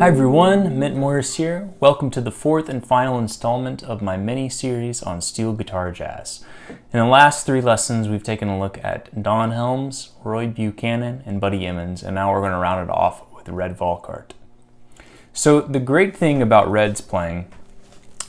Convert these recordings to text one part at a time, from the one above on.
Hi everyone, Mint Morris here. Welcome to the fourth and final installment of my mini-series on steel guitar jazz. In the last three lessons, we've taken a look at Don Helms, Roy Buchanan, and Buddy Emmons, and now we're going to round it off with Red Volkart. So the great thing about Red's playing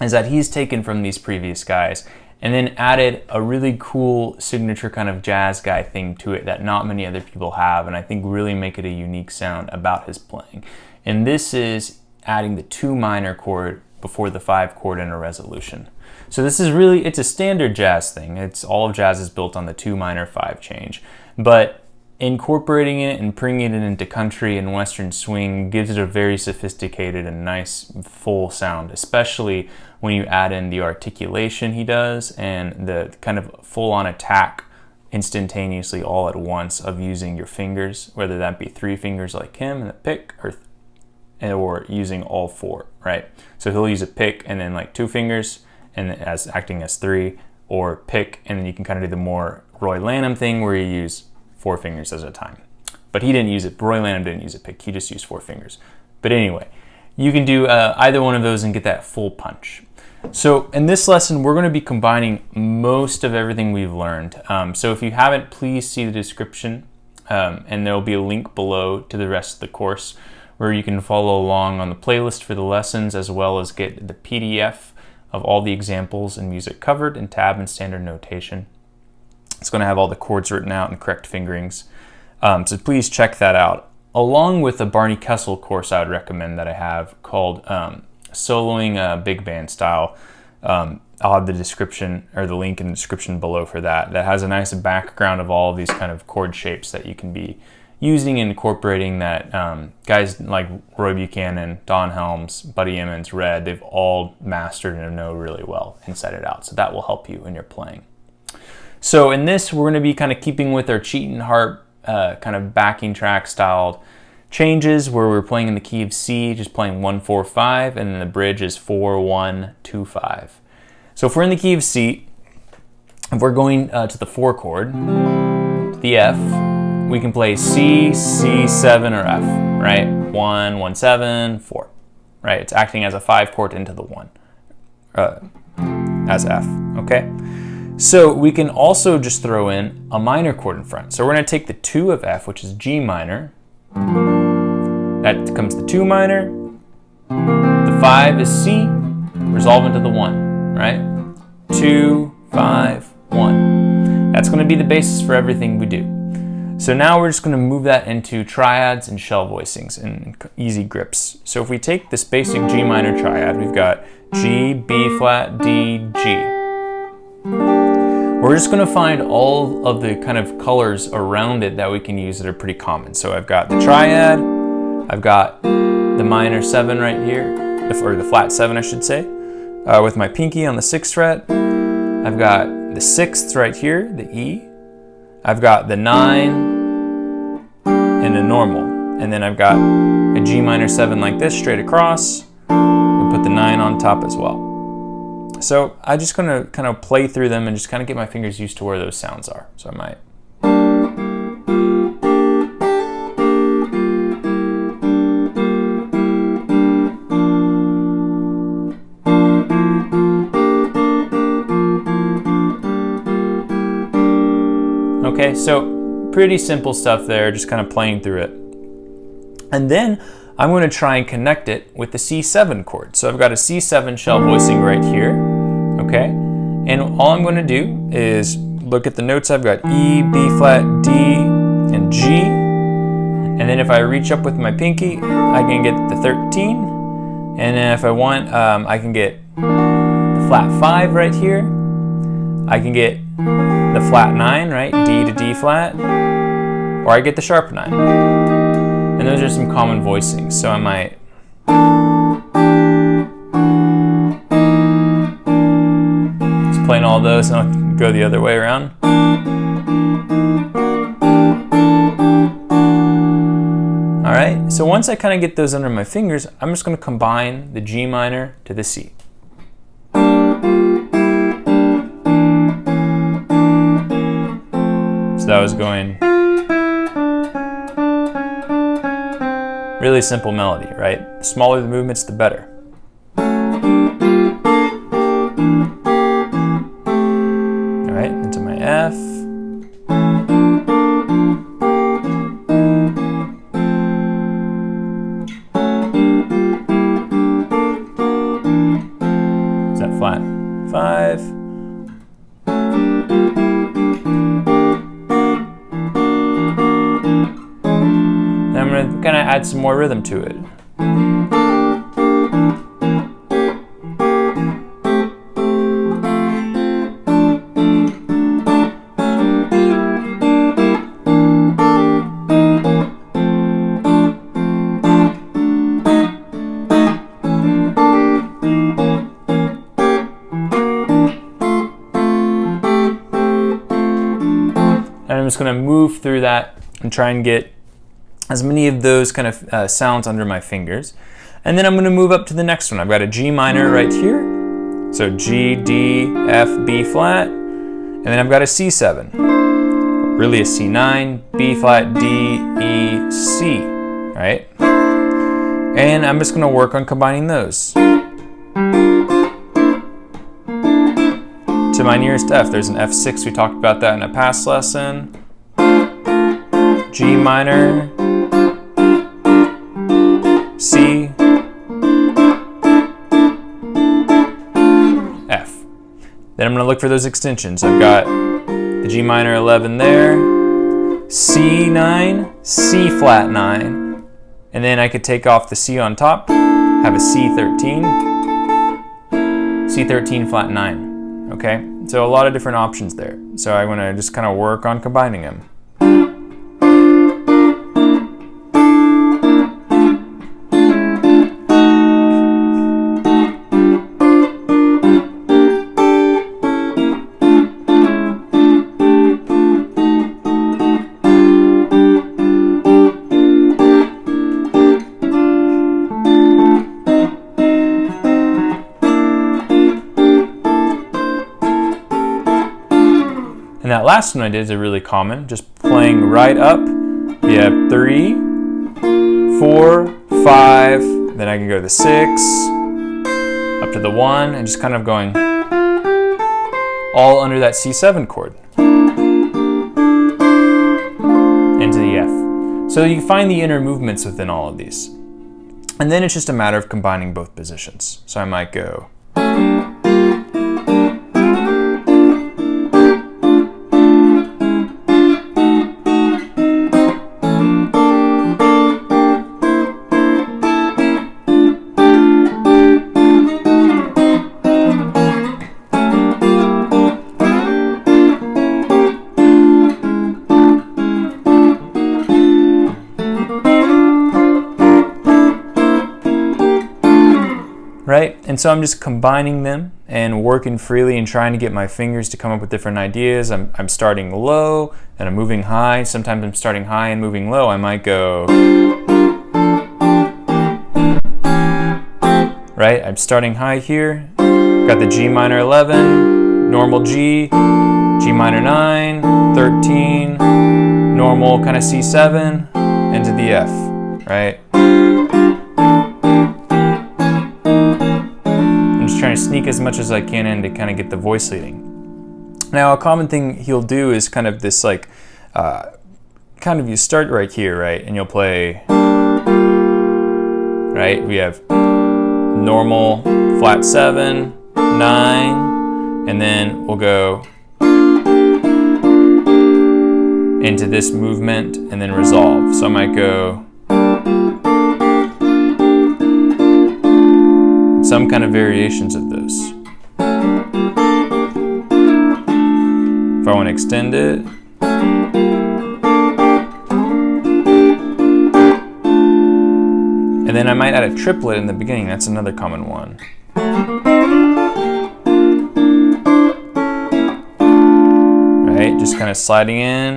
is that he's taken from these previous guys and then added a really cool signature kind of jazz guy thing to it that not many other people have, and I think really make it a unique sound about his playing. And this is adding the 2 minor chord before the 5 chord in a resolution. So this is really, it's a standard jazz thing. It's all of jazz is built on the 2 minor 5 change. But incorporating it and bringing it into country and western swing gives it a very sophisticated and nice full sound, especially when you add in the articulation he does and the kind of full-on attack instantaneously all at once of using your fingers, whether that be 3 fingers like him and the pick, or using all 4, right? So he'll use a pick and then like 2 fingers and as acting as 3, or pick, and then you can kind of do the more Roy Lanham thing where you use 4 fingers at a time. But he didn't use it, Roy Lanham didn't use a pick, he just used 4 fingers. But anyway, you can do either one of those and get that full punch. So in this lesson, we're going to be combining most of everything we've learned. So if you haven't, please see the description, and there will be a link below to the rest of the course where you can follow along on the playlist for the lessons, as well as get the PDF of all the examples and music covered in tab and standard notation. It's going to have all the chords written out and correct fingerings. So please check that out. Along with the Barney Kessel course I would recommend that I have called Soloing Big Band Style. I'll have the description or the link in the description below for that. That has a nice background of all of these kind of chord shapes that you can be using and incorporating that guys like Roy Buchanan, Don Helms, Buddy Emmons, Red, they've all mastered and know really well inside and out. So that will help you in your playing. So in this, we're going to be kind of keeping with our Cheatin' Harp kind of backing track styled changes where we're playing in the key of C, just playing 1-4-5, and then the bridge is 4-1-2-5. So if we're in the key of C, if we're going to the 4 chord, the F, we can play C, C7, or F, right? 1, 1, 7, 4, right? It's acting as a 5 chord into the 1, as F, okay? So we can also just throw in a minor chord in front. So we're going to take the 2 of F, which is G minor. That becomes the 2 minor. The 5 is C. Resolve into the 1, right? 2, 5, 1. That's going to be the basis for everything we do. So now we're just going to move that into triads and shell voicings and easy grips. So if we take this basic G minor triad, we've got G, B flat, D, G. We're just going to find all of the kind of colors around it that we can use that are pretty common. So I've got the triad, I've got the minor 7 right here, or the flat 7 I should say, with my pinky on the 6th fret. I've got the 6th right here, the E. I've got the 9 and a normal. And then I've got a G minor 7 like this straight across, and put the 9 on top as well. So I'm just going to kind of play through them and just kind of get my fingers used to where those sounds are. So I might. Okay, so pretty simple stuff there, just kind of playing through it. And then I'm going to try and connect it with the C7 chord. So I've got a C7 shell voicing right here, okay? And all I'm going to do is look at the notes. I've got E, B flat, D, and G. And then if I reach up with my pinky, I can get the 13. And then if I want, I can get the flat 5 right here. I can get the flat 9, right? D to D flat. Or I get the sharp 9. And those are some common voicings. So I might. Just playing all those, and I'll go the other way around. All right, so once I kind of get those under my fingers, I'm just going to combine the G minor to the C. So that was going Really simple melody, right? The smaller the movements, the better. All right, into my F. Is that flat? 5. I'm going to kind of add some more rhythm to it. And I'm just going to move through that and try and get as many of those kind of sounds under my fingers. And then I'm going to move up to the next one. I've got a G minor right here. So G, D, F, B flat. And then I've got a C7. Really a C9, B flat, D, E, C. Right? And I'm just going to work on combining those. To my nearest F, there's an F6. We talked about that in a past lesson. G minor, C, F. Then I'm going to look for those extensions. I've got the G minor 11 there, C9, C flat 9, and then I could take off the C on top, have a C13, C13 flat 9. Okay, so a lot of different options there. So I want to just kind of work on combining them. And that last one I did is a really common, just playing right up. We have 3, 4, 5, then I can go to the 6, up to the 1, and just kind of going all under that C7 chord. Into the F. So you find the inner movements within all of these. And then it's just a matter of combining both positions. So I might go. Right? And so I'm just combining them and working freely and trying to get my fingers to come up with different ideas. I'm starting low and I'm moving high. Sometimes I'm starting high and moving low. I might go, right? I'm starting high here. Got the G minor 11, normal G, G minor 9, 13, normal kind of C7, into the F, right? Trying to sneak as much as I can in to kind of get the voice leading. Now a common thing he'll do is kind of this like, kind of you start right here, right? And you'll play, right? We have normal, flat 7, 9, and then we'll go into this movement and then resolve. So I might go some kind of variations of those. If I want to extend it, and then I might add a triplet in the beginning. That's another common one. Right, just kind of sliding in,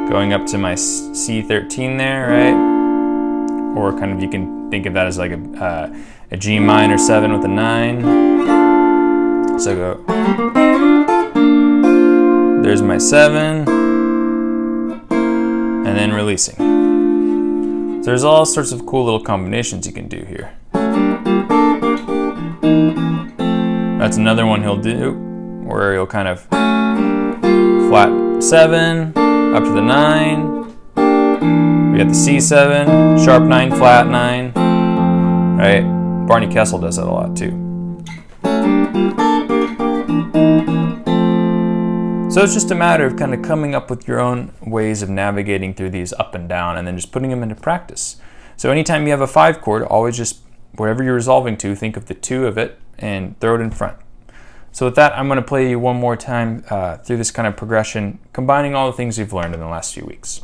going up to my C13 there, right? Or kind of you can think of that as like a G minor 7 with a 9. So go. There's my 7, and then releasing. So there's all sorts of cool little combinations you can do here. That's another one he'll do, where he'll kind of flat 7, up to the 9. We got the C7, sharp 9, flat 9. Right? Barney Kessel does that a lot too. So it's just a matter of kind of coming up with your own ways of navigating through these up and down and then just putting them into practice. So anytime you have a 5 chord, always just, whatever you're resolving to, think of the 2 of it and throw it in front. So with that, I'm going to play you one more time through this kind of progression, combining all the things we've learned in the last few weeks.